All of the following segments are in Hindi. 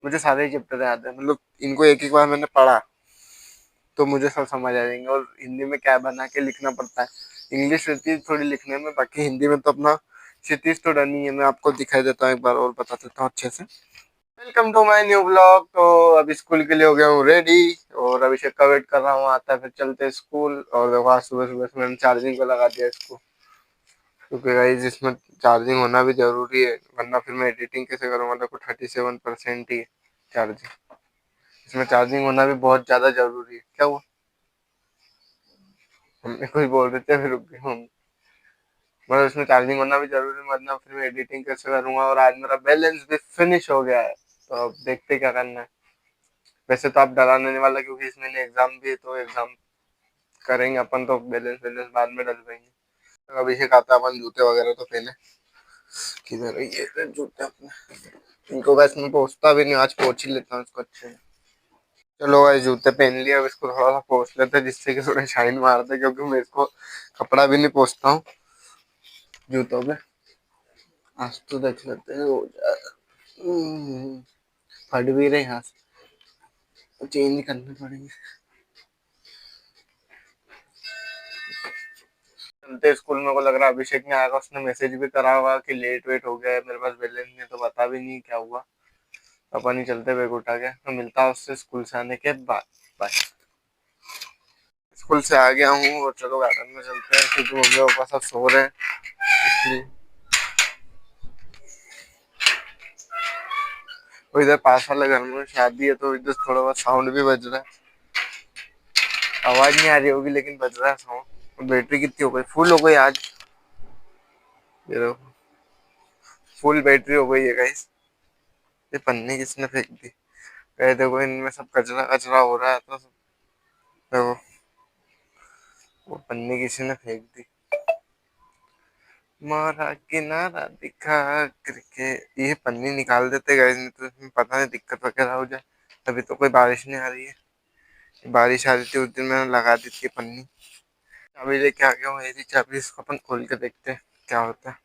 मुझे सारे चैप्टर याद है, मतलब इनको एक एक बार मैंने पढ़ा तो मुझे सब समझ आ जाएंगे। और हिंदी में क्या बना के लिखना पड़ता है, इंग्लिश रहती है थोड़ी लिखने में, बाकी हिंदी में तो अपना क्षितिज तो डनी है। मैं आपको दिखाई देता हूँ एक बार और बता देता हूँ अच्छे से। Welcome to my new blog. तो अभी स्कूल के लिए हो गया हूँ रेडी, और अभिषेक का वेट कर रहा हूँ, आता है फिर चलते हैं स्कूल। और देखो आज सुबह सुबह से मैंने चार्जिंग को लगा दिया इसको, क्योंकि गाइस इसमें चार्जिंग होना भी जरूरी है, वरना फिर मैं एडिटिंग कैसे करूँगा। देखो 37% ही है चार्जिंग, इसमें चार्जिंग होना भी बहुत ज्यादा जरूरी है। क्या हुआ, हमने कुछ बोल रहे थे फिर रुक गए हम। मतलब इसमें चार्जिंग होना भी जरूरी है, वरना फिर मैं एडिटिंग कैसे करूंगा। और आज मेरा बैलेंस भी फिनिश हो गया है, तो अब देखते क्या करना है। वैसे तो आप डराने नहीं वाला, क्योंकि इसमें एग्जाम भी है, तो एग्जाम करेंगे अपन, तो बैलेंस बैलेंस बाद में डलवाएंगे। तो अभिषेक आता है, अपन जूते वगैरह तो पहने। किधर है ये रहे जूते अपने, इनको वैसे मैं पोंछता भी नहीं, आज पोंछ ही लेता हूँ इसको अच्छे से। चलो भाई जूते पहन लिया, अब इसको थोड़ा सा पोंछ लेते हैं, जिससे कि थोड़े शाइन मारते, क्योंकि मैं इसको कपड़ा भी नहीं पोंछता हूँ जूतों पे। आज तो देख लेते हैं हो जाए। फट भी रहे यहाँ से, चेंज करने पड़ेंगे। चलते स्कूल में, को लग रहा है अभिषेक ने आएगा, उसने मैसेज भी करा होगा कि लेट वेट हो गया है, मेरे पास बैलेंस नहीं, तो बता भी नहीं क्या हुआ। अपन ही चलते बैग उठा के, तो मिलता है उससे स्कूल से आने के बाद। बाय। स्कूल से आ गया हूँ, और चलो गार्डन में चलते हैं, क्योंकि मम्मी पापा सब सो रहे हैं इसलिए। और इधर पास वाले घर में शादी है, तो इधर थोड़ा बहुत साउंड भी बज रहा है। आवाज नहीं आ रही होगी, लेकिन बज रहा है साउंड। बैटरी कितनी हो गई, फुल हो गई आज। ये देखो फुल बैटरी हो गई है गाइस। ये पन्नी किसने फेंक दी, कह देखो इनमें सब कचरा कचरा हो रहा है, तो देखो वो पन्नी किसी ने फेंक दी। मारा किनारा दिखा करके, ये पन्नी निकाल देते गाइस, नहीं तो इसमें पता नहीं दिक्कत वगैरह हो जाए। अभी तो कोई बारिश नहीं आ रही है, बारिश आ रही थी उस दिन मैंने लगा दी थी पन्नी। अभी लेके आ गया हूँ ऐसी चाबी, इसको अपन खोल के देखते हैं क्या होता है।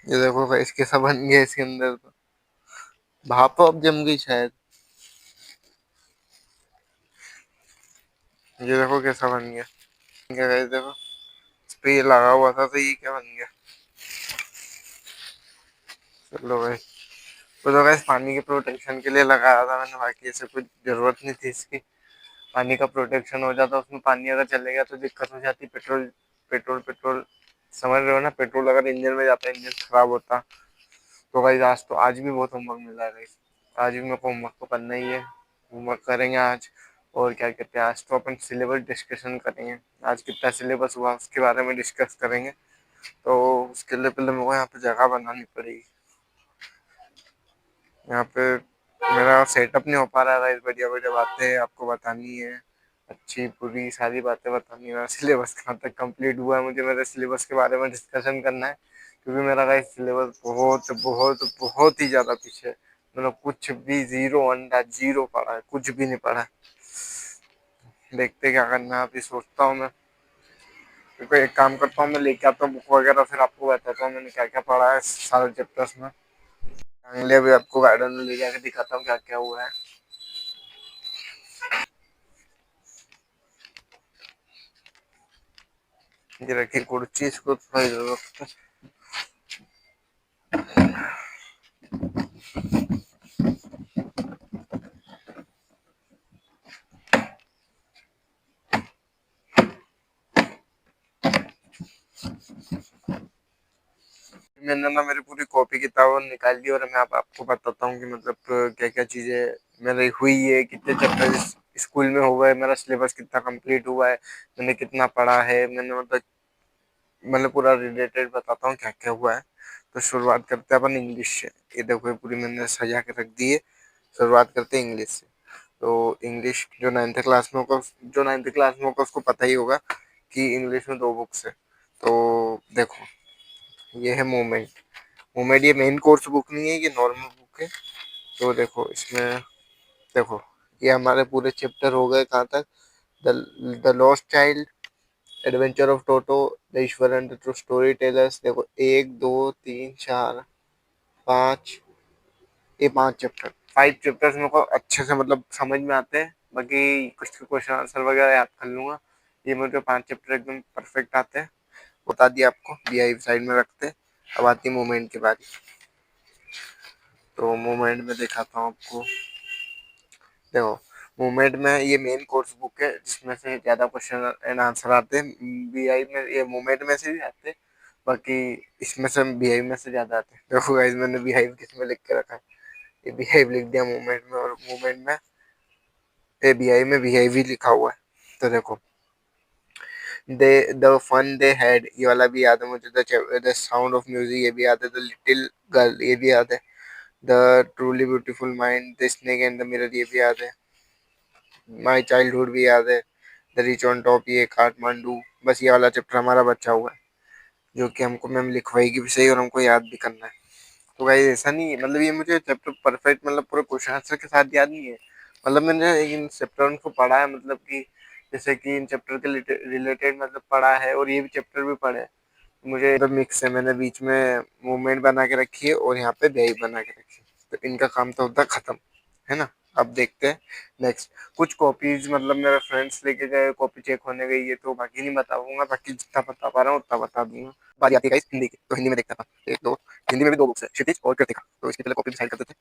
ये देखो गाइस कैसा बन गया इसके अंदर, तो भाप अब जम गई शायद। ये देखो कैसा बन गया, क्या गाइस देखो, इस पे ये लगा हुआ था, तो ये क्या बन गया। चलो भाई, तो गाइस पानी के प्रोटेक्शन के लिए लगाया था मैंने, बाकी ऐसे कुछ जरूरत नहीं थी इसकी। पानी का प्रोटेक्शन हो जाता, उसमें पानी अगर चले गया तो दिक्कत हो जाती। पेट्रोल पेट्रोल पेट्रोल समझ रहे हो ना, पेट्रोल अगर इंजन में जाता, इंजन खराब होता। तो गाइस आज भी बहुत होमवर्क मिला है गाइस, आज भी मेरे को होमवर्क तो करना ही है। होमवर्क करेंगे आज। और क्या कहते हैं, आज तो अपन सिलेबस डिस्कशन करेंगे। आज कितना सिलेबस हुआ उसके बारे में डिस्कस करेंगे। तो उसके लिए पहले मेरे को यहाँ पे जगह बनानी पड़ेगी। यहाँ पे मेरा सेटअप नहीं हो पा रहा है, बढ़िया बढ़िया बातें आपको बतानी है, अच्छी पूरी सारी बातें बतानी है। मेरा सिलेबस कहाँ तक कंप्लीट हुआ है, मुझे मेरे सिलेबस के बारे में डिस्कशन करना है, क्योंकि मेरा गाइस सिलेबस बहुत बहुत बहुत ही ज़्यादा पीछे है। मतलब कुछ भी जीरो अंडा जीरो पढ़ा है, कुछ भी नहीं पढ़ा है। देखते क्या करना है, अभी सोचता हूँ मैं। क्योंकि एक काम करता हूँ, मैं लेके आता हूँ बुक वगैरह, फिर आपको बताता हूँ मैंने क्या क्या पढ़ा है सारे चैप्टर्स में। अगले भी आपको गार्डन में ले जाकर दिखाता हूँ क्या क्या हुआ है। ये रखी कुर्सी, इसको थोड़ा इधर रखते हैं। मैंने ना मेरी पूरी कॉपी किताब निकाल दी, और मैं आपको बताता हूँ कि मतलब क्या क्या चीजें मेरी हुई है, कितने चैप्टर स्कूल में हुआ है, मेरा सिलेबस कितना कंप्लीट हुआ है, मैंने कितना पढ़ा है, मैंने मतलब पूरा रिलेटेड बताता हूँ क्या क्या हुआ है। तो शुरुआत करते हैं अपन इंग्लिश से। ये देखो ये पूरी मैंने सजा के रख दी है। शुरुआत करते हैं इंग्लिश से। तो इंग्लिश जो नाइन्थ क्लास में होगा उसको पता ही होगा कि इंग्लिश में दो बुक्स है। तो देखो ये है मोमेंट। मोमेंट ये मेन कोर्स बुक नहीं है, ये नॉर्मल बुक है। तो देखो इसमें, देखो ये हमारे पूरे चैप्टर हो गए कहाँ तक, the lost child, adventure of Toto, the Ishwar and the true story tellers. देखो 1 2 3 4 5, ये 5 चैप्टर, 5 चैप्टर्स मेरे को अच्छे से मतलब समझ में आते हैं। बाकी कुछ क्वेश्चन आंसर वगैरह याद कर लूंगा। ये मुझे 5 चैप्टर एकदम परफेक्ट आते हैं। बता दिया आपको, बीआई साइड में रखते हैं। अब आती है मूवमेंट की बारी। तो मूवमेंट में दिखाता हूँ आपको। देखो मूवमेंट में ये मेन कोर्स बुक है जिसमें से ज्यादा क्वेश्चन एंड आंसर आते हैं। बीआई में ये मूवमेंट में से भी आते हैं, बाकी इसमें से बीआई में से ज्यादा आते हैं। देखो गाइस मैंने बीआई किसमें लिख के रखा है, ये बीआई लिख दिया मूवमेंट में, और मूवमेंट में ए बीआई में बीआई भी लिखा हुआ है। तो देखो दे द फन दे हैड, ये वाला भी याद है मुझे। द साउंड ऑफ म्यूजिक ये भी याद है। द लिटिल गर्ल ये भी याद है। The truly beautiful mind, the snake and the mirror ये भी याद है। माई चाइल्डहुड भी याद है। द रिच ऑन टॉप ये काठमांडू। बस ये वाला चैप्टर हमारा बचा हुआ है जो कि हमको मैम लिखवाएगी भी सही और हमको याद भी करना है। तो भाई ऐसा नहीं है, मतलब ये मुझे चैप्टर परफेक्ट मतलब पूरे क्वेश्चन आंसर के साथ याद नहीं है। मतलब मैंने इन चैप्टर को पढ़ा है, मतलब कि जैसे कि इन चैप्टर के रिलेटेड मतलब पढ़ा है, और ये भी चैप्टर भी पढ़े हैं। मुझे मतलब मिक्स है, मैंने बीच में मूवमेंट बना के रखी है और यहाँ पे बेई बना के रखी है। तो इनका काम तो होता है खत्म, है ना। अब देखते हैं नेक्स्ट। कुछ कॉपीज मतलब मेरे फ्रेंड्स लेके गए, कॉपी चेक होने गई है, तो बाकी नहीं बताऊंगा। बाकी जितना बता पा रहा हूँ उतना बता दूंगा। बारी आती है guys हिंदी की, तो हिंदी में देखता था। एक दो हिंदी में भी 2 बुक्स है, क्षितिज और कृतिका, तो इसकी पहले कॉपी डिसाइड करते थे।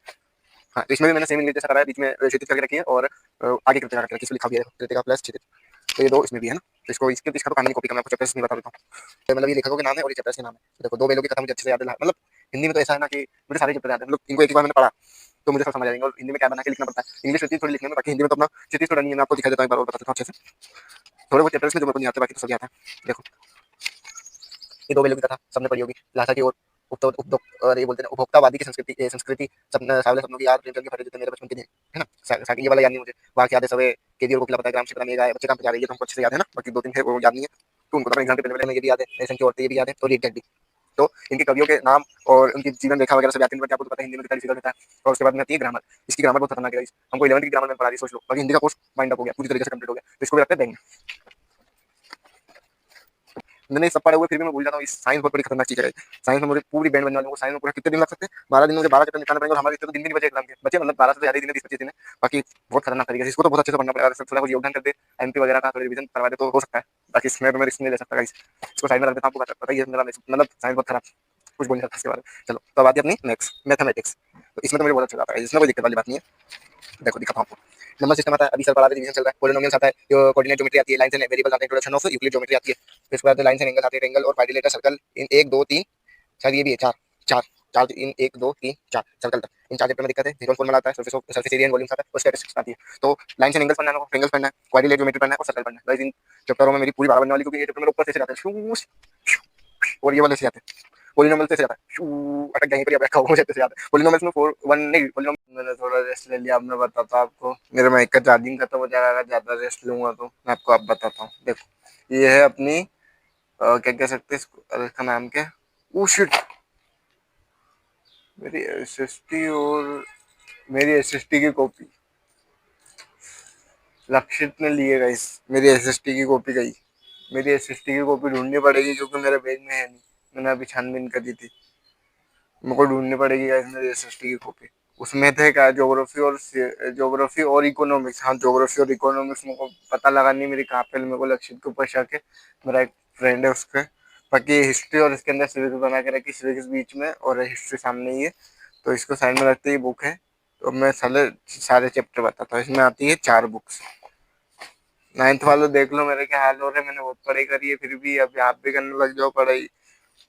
हाँ, तो इसमें भी मैंने सेम इंग्लिश जैसा करा है, बीच में क्षितिज करके रखी है और आगे कृतिका करके रखी है, इसमें लिखा भी है कृतिका प्लस क्षितिज। तो ये 2 इसमें भी है ना। तो इसका तो काम नहीं कॉपी करना, आपको चैप्टर्स नहीं बता देता हूँ। तो मतलब ये लेखकों के नाम है और ये चैप्टर्स के नाम है। तो देखो 2 बेलों की कथा मुझे अच्छे से याद है। मतलब हिंदी में तो ऐसा है ना कि मुझे सारे चैप्टर याद है, मतलब इनको एक ही बार मैंने पढ़ा तो मुझे सब समझ आ जाएंगे। और हिंदी में क्या बना के लिखना पड़ता है, इंग्लिश होती है थोड़ी लिखने में, बाकी हिंदी में तो अपना क्षितिज थोड़ा नहीं है। मैं आपको दिखा देता हूँ एक बार और बता देता हूँ अच्छे से। थोड़े बहुत चैप्टर्स में जो मेरे को नहीं आते, बाकी तो सब आता है। देखो ये 2 बेलों की कथा सबने पढ़ी होगी। लासा की और और ये बोलते हैं उपभोक्तावादी की संस्कृति, संस्कृति सावले सपनों की याद, प्रेमचंद की फटे जूते मेरे बचपन के दिन, है ना। ये वाला याद नहीं मुझे। बाकी याद है सवे केदी और कोकिला पता है, ग्राम शिप्रा में गाय बच्चे काम पे जा रही है, तो हमको अच्छे से याद है ना। बाकी 2-3 थे वो याद नहीं है, तो उनको तो एग्जाम के पहले में ये भी याद है। ऐसे की औरतें ये भी याद है, और एक भी। तो इनके कवियों के नाम और उनकी जीवन रेखा वगैरह सब याद करने आपको तो पता है, हिंदी में कितना डिफिकल्ट होता है। और उसके बाद में आती है ग्रामर। इसकी ग्रामर बहुत खतरनाक है। हमको 11वीं की ग्रामर में पढ़ा दी, सोच लो। बाकी हिंदी का कोर्स माइंड अप हो गया, पूरी तरीके से कंप्लीट हो गया, तो इसको भी रखते हैं बैंक। मैंने सब पढ़े हुए फिर भी मैं भूल जाता हूँ। इस साइंस बहुत बड़ी खतरनाक चीज है। साइंस में मुझे पूरी बैंड बनने वाली हूँ। साइंस में पूरा कितने दिन लग सकते हैं, 12 दिन मुझे 12 चैप्टर निकालने पड़ेंगे, और हमारे इतने तो दिन भी नहीं बचे एग्जाम के बचे, मतलब 12 से ज्यादा दिन है, 20-25 दिन है। बाकी बहुत खतरनाक तरीके से इसको तो बहुत अच्छे से पढ़ना पड़ेगा। अगर थोड़ा कुछ योगदान कर दे, एमपी वगैरह का थोड़ा रिवीजन करवा दे तो हो सकता है। बाकी इसमें तो मैं रिस्क नहीं ले सकता। इसको साइड में रख देता हूँ, आपको पता ही है मेरा मतलब साइंस बहुत खराब, कुछ बोल नहीं सकता इसके बारे में। चलो तो अब आती है अपनी नेक्स्ट मैथमेटिक्स। तो इसमें तो मुझे बहुत अच्छा लगता है, इसमें कोई दिक्कत वाली बात नहीं है। देखो दिखाता हूँ आपको। नंबर सिस्टम आता है, अभी सर पढ़ा रहे, डिवीजन चल रहा है। पॉलिनोमियल्स आता है, जो कोऑर्डिनेट ज्योमेट्री आती है, लाइंस एंड वेरिएबल्स आते हैं, इंट्रोडक्शन ऑफ यूक्लिड ज्योमेट्री आती है। फिर उसके बाद लाइंस एंड एंगल्स आते हैं, ट्रायंगल और बाइलेटरल सर्कल इन 1 2 3, शायद ये भी है 4 4 4 इन 1 2 3 4 सर्कल तक। इन 4 चैप्टर में दिक्कत है। जीरो फॉर्मूला आता है, सरफेस एरिया एंड वॉल्यूम आता है, और स्टैटिस्टिक्स आती है। तो लाइंस एंड एंगल्स पढ़ना है, ट्रायंगल्स पढ़ना है, क्वाड्रिलेटरल ज्योमेट्री पढ़ना है, और सर्कल पढ़ना है। गाइस इन चैप्टरों में मेरी पूरी बारह बनने वाली, क्योंकि ये चैप्टर मेरे ऊपर से जाते हैं, और ये वाले से जाते हैं। पोलिनोमियल से ज्यादा अटक गए पर या बैठा हुआ, मुझे तो याद है। पोलिनोमियल्स में 4 1 नहीं पोलिनोमियल। मैंने थोड़ा रेस्ट ले लिया, अब मैं बताता हूँ आपको। मेरे माइक का चार्जिंग खत्म हो जाएगा अगर ज्यादा रेस्ट लूंगा, तो मैं आपको अब बताता हूँ। देखो ये है अपनी क्या कह सकते हैं इसको, इसका नाम क्या है, ओ शिट, मेरी एसएसटी और मेरी एसएसटी की कॉपी लक्षित ने लिए गाइस। मेरी एसएसटी की कॉपी गई। मेरी एसएसटी की कॉपी ढूंढनी पड़ेगी, क्योंकि मेरे बैग में है नहीं। मैंने अभी छानबीन कर दी थी, मेरे को ढूंढनी पड़ेगी गाइस मेरी एसएसटी की कॉपी। उसमें थे क्या, ज्योग्राफी और इकोनॉमिक्स। हाँ ज्योग्राफी और इकोनॉमिक्स मेरे को पता लगा नहीं मेरी कहाँ पे, मेरे को लक्षित के ऊपर शक है, मेरा एक फ्रेंड है उसके। बाकी हिस्ट्री और इसके अंदर सिविक्स बना के रखी, सिविक्स बीच में और हिस्ट्री सामने ही है, तो इसको साइड में रखते ही बुक है। तो मैं सारे चैप्टर बताता हूँ। इसमें आती है 4 बुक्स। 9th वालों देख लो मेरे क्या हाल हो रहे हैं, मैंने बहुत पढ़ाई करी है, फिर भी अभी आप भी करने लग जाओ पढ़ाई।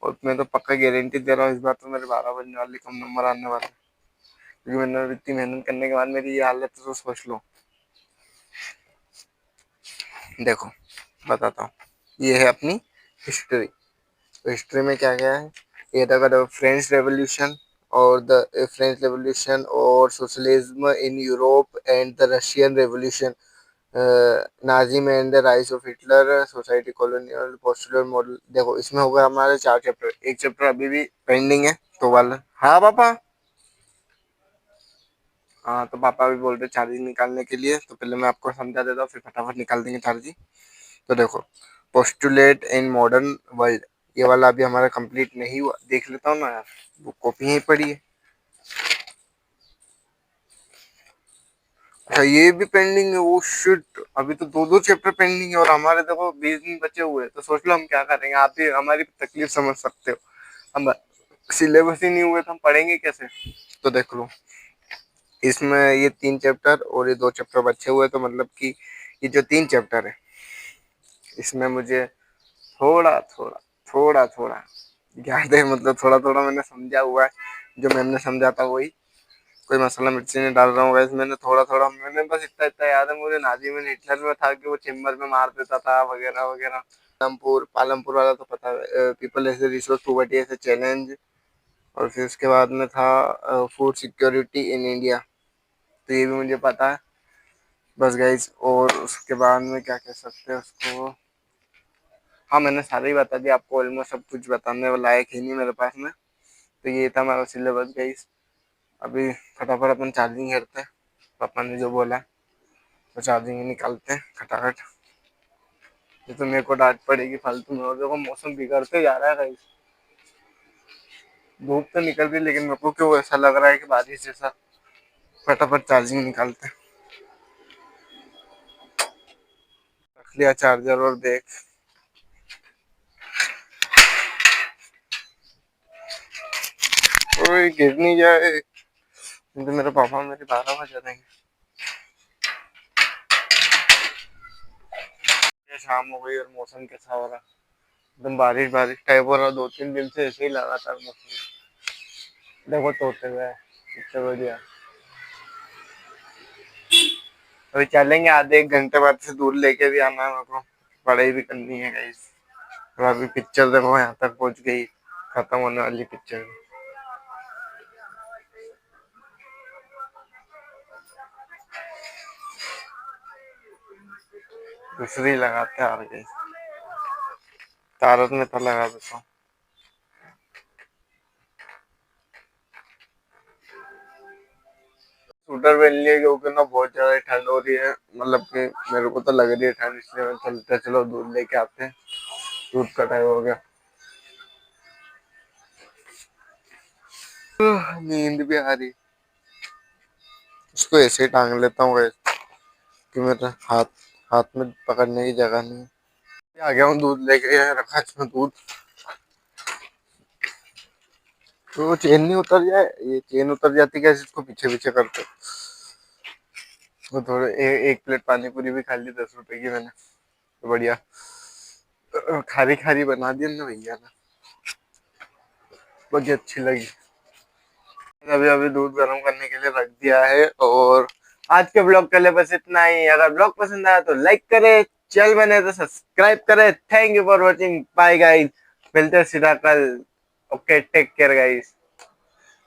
और मैं तो पक्का गारंटी दे रहा हूँ, इस बार तो मेरे 12 बनने वाले, कम नंबर आने वाले, क्योंकि मैंने इतनी मेहनत करने के बाद मेरी ये हालत है, तो सोच लो। देखो बताता हूँ, ये है अपनी हिस्ट्री। तो हिस्ट्री में क्या क्या है, ये था फ्रेंच रेवोल्यूशन, और द फ्रेंच रेवोल्यूशन और socialism in Europe and the Russian Revolution, Nazism and the rise of Hitler, society colonial पोस्टुलर मॉडल। देखो इसमें होगा हमारे 4 चैप्टर, एक चैप्टर अभी भी पेंडिंग है तो वाला। हाँ पापा हाँ, तो पापा भी बोल रहे चार्जिंग निकालने के लिए, तो पहले मैं आपको समझा देता हूँ, फिर फटाफट निकाल देंगे चार्जिंग। तो देखो, पोस्टुलेट इन मॉडर्न वर्ल्ड, ये वाला अभी हमारा कंप्लीट नहीं हुआ, देख लेता हूँ ना यार, वो कॉपी यहीं पड़ी है। अच्छा, ये भी पेंडिंग है, वो शिट, अभी तो दो दो चैप्टर पेंडिंग है और हमारे देखो 20 दिन बचे हुए हैं, तो सोच लो हम क्या करेंगे, आप ही हमारी तकलीफ समझ सकते हो। हम सिलेबस ही नहीं हुए तो हम पढ़ेंगे कैसे। तो देख लो, इसमें ये 3 चैप्टर और ये 2 चैप्टर बचे हुए, तो मतलब कि ये जो 3 चैप्टर है, इसमें मुझे थोड़ा थोड़ा थोड़ा थोड़ा याद है, मतलब थोड़ा थोड़ा मैंने समझा हुआ है, जो मैम ने समझा था वही, कोई मसाला मिर्ची नहीं डाल रहा हूँ वैसे, मैंने थोड़ा थोड़ा, मैंने बस इतना इतना याद है मुझे, नाजी में हिटलर में था कि वो चेम्बर में मार देता था वगैरह वगैरह। पालमपुर पालमपुर वाला तो पता है, people as a resource poverty as a challenge, और फिर उसके बाद में था फूड सिक्योरिटी इन इंडिया, तो ये भी मुझे पता है बस गाइज। और उसके बाद में क्या कह सकते हैं उसको, हाँ मैंने सारा ही बता दिया आपको, ऑलमोस्ट सब कुछ बताने वाला लायक ही नहीं मेरे पास में। तो ये था हमारा सिलेबस गाइज। अभी फटाफट अपन चार्जिंग करते हैं, पापा ने जो बोला है, तो चार्जिंग ही निकालते हैं खटाखट। ये तो मेरे को डांट पड़ेगी फालतू में, और देखो मौसम बिगड़ते जा रहा है गाइस, धूप तो निकल गई लेकिन मेरे को क्यों ऐसा लग रहा है कि बारिश जैसा। फटाफट चार्जिंग निकालते हैं। रख लिया चार्जर और देख, कोई गिर नहीं जाए, तो मेरे पापा मेरे 12 बजा देंगे। शाम हो गई और मौसम कैसा हो रहा, एकदम बारिश बारिश टाइप हो रहा, 2-3 दिन से ऐसे ही लगातार मौसम। देखो तोते हुए कितने बढ़िया। अभी चलेंगे, आधे 1 घंटे बाद से दूर लेके भी आना है मेरे को, पढ़ाई भी करनी है गाइस। और अभी पिक्चर देखो यहाँ तक पहुंच गई, खत्म होने वाली पिक्चर, दूसरी लगाते आ गई, तारक में तो लगा देता हूँ। स्वेटर पहन लिए क्योंकि ना बहुत ज्यादा ठंड हो रही है, मतलब कि मेरे को तो लग रही है ठंड, इसलिए मैं चलते चलो दूध लेके आते हैं, दूध का टाइम हो गया। नींद भी आ रही, उसको ऐसे ही टांग लेता हूँ guys, कि मेरे हाथ हाथ में पकड़ने की जगह नहीं है। आ गया हूँ दूध लेके, रखा इसमें दूध, तो चेन नहीं उतर जाए, ये चेन उतर जाती कैसे, इसको पीछे पीछे करते। तो थोड़े एक प्लेट पानी पूरी भी खा ली 10 रुपए की मैंने, तो बढ़िया खारी खारी बना दी ना भैया ने, बहुत अच्छी लगी। अभी अभी दूध गर्म करने के लिए रख दिया है, और आज के ब्लॉग के लिए बस इतना ही। अगर ब्लॉग पसंद आया तो लाइक करे, चैनल बने तो सब्सक्राइब करे। Thank you for watching, bye guys, मिलते हैं सीधा कल। Okay, take care guys.